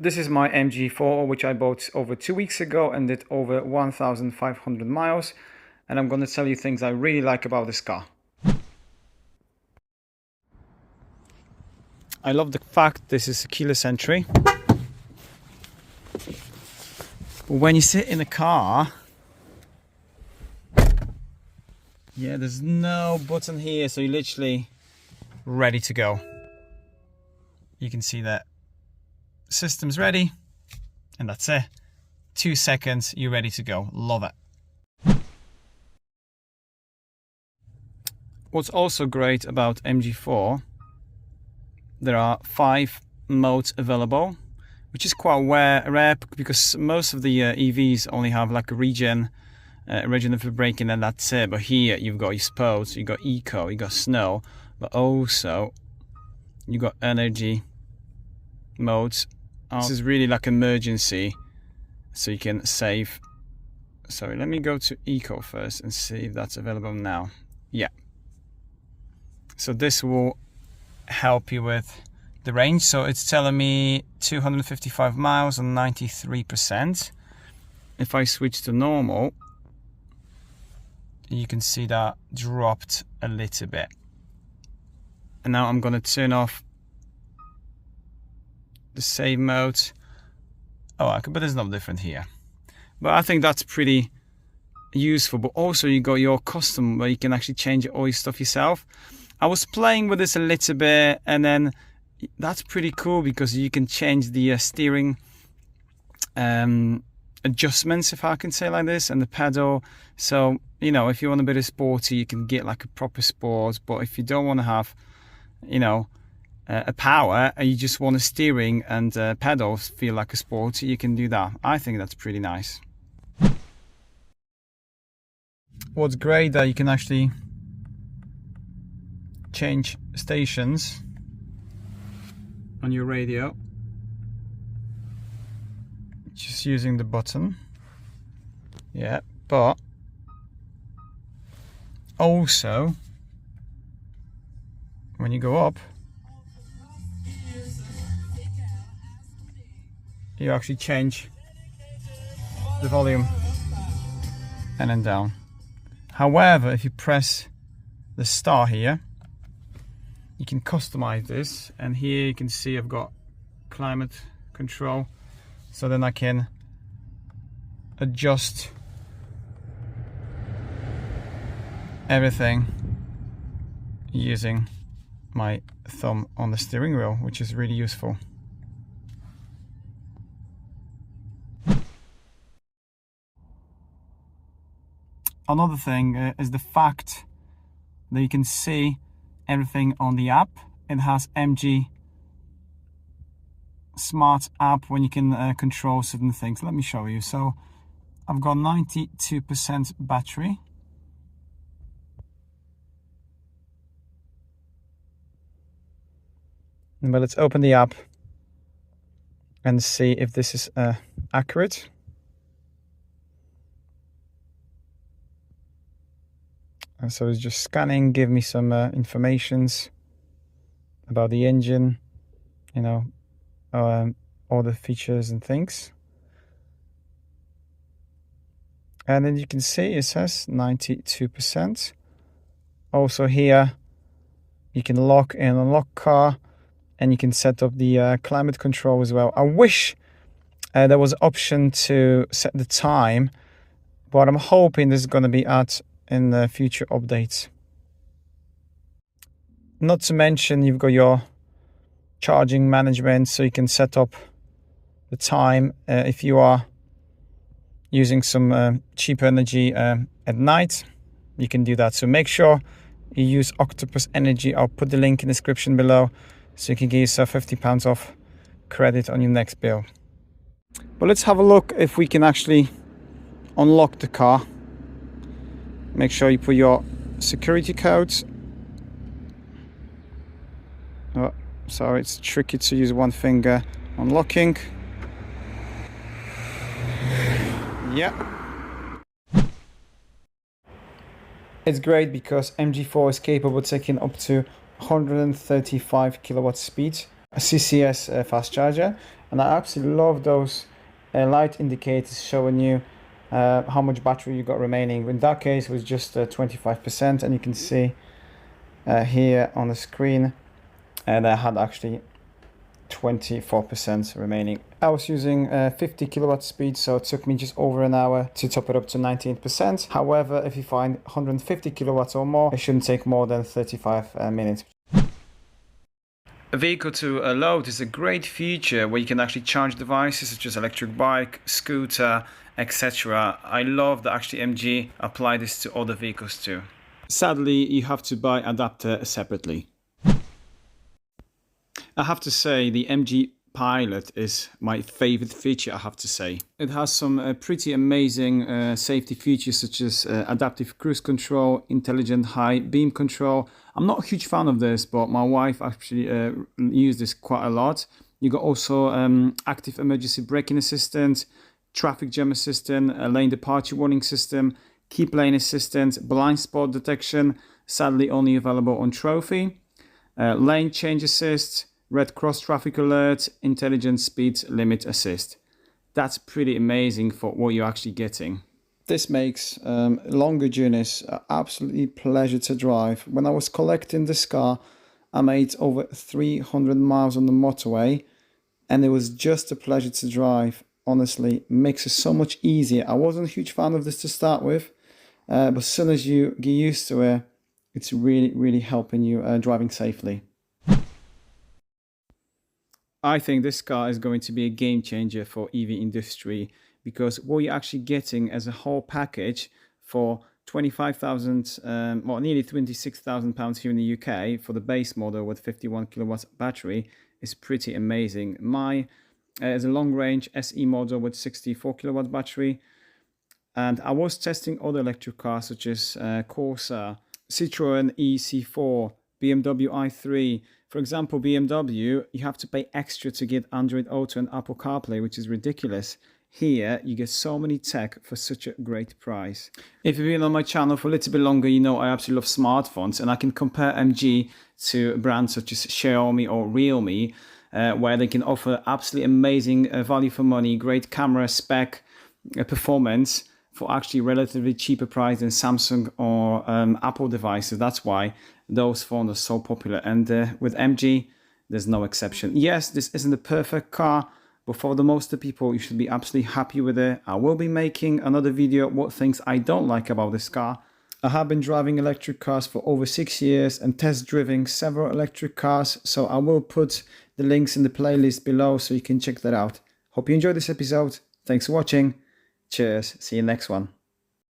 This is my MG4, which I bought over 2 weeks ago and did over 1,500 miles. And I'm going to tell you things I really like about this car. I love the fact this is a keyless entry. But when you sit in the car, yeah, there's no button here, so you're literally ready to go. You can see that system's ready, and that's it. 2 seconds, you're ready to go. Love it. What's also great about MG4, there are 5 modes available, which is quite rare because most of the EVs only have like a regenerative braking and that's it. But here you've got your sports, you've got eco, you got snow, but also you got energy modes. This is really like emergency, so you can save. Sorry, let me go to eco first and see if that's available now. Yeah. So this will help you with the range. So it's telling me 255 miles on 93%. If I switch to normal, you can see that dropped a little bit. And now I'm going to turn off the save mode. Oh, but it's not different here. But I think that's pretty useful. But also you got your custom where you can actually change all your stuff yourself. I was playing with this a little bit, and then that's pretty cool because you can change the steering adjustments, if I can say like this, and the pedal. So, you know, if you want a bit of sporty, you can get like a proper sport. But if you don't want to have, you know, a power, and you just want a steering and pedals feel like a sport, you can do that. I think that's pretty nice. What's great that you can actually change stations on your radio just using the button. Yeah, but also when you go up, you actually change the volume and then down. However, if you press the star here, you can customize this, and here you can see I've got climate control, so then I can adjust everything using my thumb on the steering wheel, which is really useful. Another thing is the fact that you can see everything on the app. It has MG Smart app when you can control certain things. Let me show you. So I've got 92% battery. But let's open the app and see if this is accurate. And so it's just scanning, give me some informations about the engine, you know, all the features and things. And then you can see it says 92%. Also here, you can lock and unlock car, and you can set up the climate control as well. I wish there was an option to set the time, but I'm hoping this is going to be in the future updates. Not to mention you've got your charging management, so you can set up the time if you are using some cheap energy at night, you can do that. So make sure you use Octopus Energy. I'll put the link in the description below so you can get yourself £50 off credit on your next bill. But let's have a look if we can actually unlock the car. Make sure you put your security codes. Oh, sorry, it's tricky to use one finger unlocking. Yeah. It's great because MG4 is capable of taking up to 135 kilowatt speed, a CCS fast charger, and I absolutely love those light indicators showing you how much battery you got remaining. In that case, it was just 25%, and you can see here on the screen, and I had actually 24% remaining. I was using 50 kilowatt speed, so it took me just over an hour to top it up to 19%. However, if you find 150 kilowatts or more, it shouldn't take more than 35 minutes. A vehicle to load is a great feature where you can actually charge devices such as electric bike, scooter, etc. I love that actually MG apply this to other vehicles too. Sadly, you have to buy adapter separately. I have to say the MG Pilot is my favorite feature, I have to say. It has some pretty amazing safety features such as adaptive cruise control, intelligent high beam control. I'm not a huge fan of this, but my wife actually used this quite a lot. You got also active emergency braking assistant, traffic jam assistant, a lane departure warning system, keep lane assistant, blind spot detection, sadly only available on Trophy, lane change assist, red cross traffic alert, intelligent speed limit assist. That's pretty amazing for what you're actually getting. This makes longer journeys absolutely pleasure to drive. When I was collecting this car, I made over 300 miles on the motorway, and it was just a pleasure to drive. Honestly, makes it so much easier. I wasn't a huge fan of this to start with, but as soon as you get used to it, it's really helping you driving safely. I think this car is going to be a game changer for EV industry, because what you're actually getting as a whole package for 25,000, well, nearly 26,000 pounds here in the UK for the base model with 51 kilowatts battery is pretty amazing. My as a long range SE model with 64 kilowatt battery, and I was testing other electric cars such as Corsa, Citroen EC4, BMW i3. For example, BMW, you have to pay extra to get Android Auto and Apple CarPlay, which is ridiculous. Here, you get so many tech for such a great price. If you've been on my channel for a little bit longer, you know I absolutely love smartphones, and I can compare MG to brands such as Xiaomi or Realme, where they can offer absolutely amazing value for money, great camera spec, performance, for actually relatively cheaper price than Samsung or Apple devices. That's why those phones are so popular, and with MG there's no exception. Yes, this isn't a perfect car, but for the most of the people you should be absolutely happy with it. I will be making another video what things I don't like about this car. I have been driving electric cars for over 6 years and test driving several electric cars, so I will put the links in the playlist below so you can check that out. Hope you enjoyed this episode. Thanks for watching. Cheers. See you next one.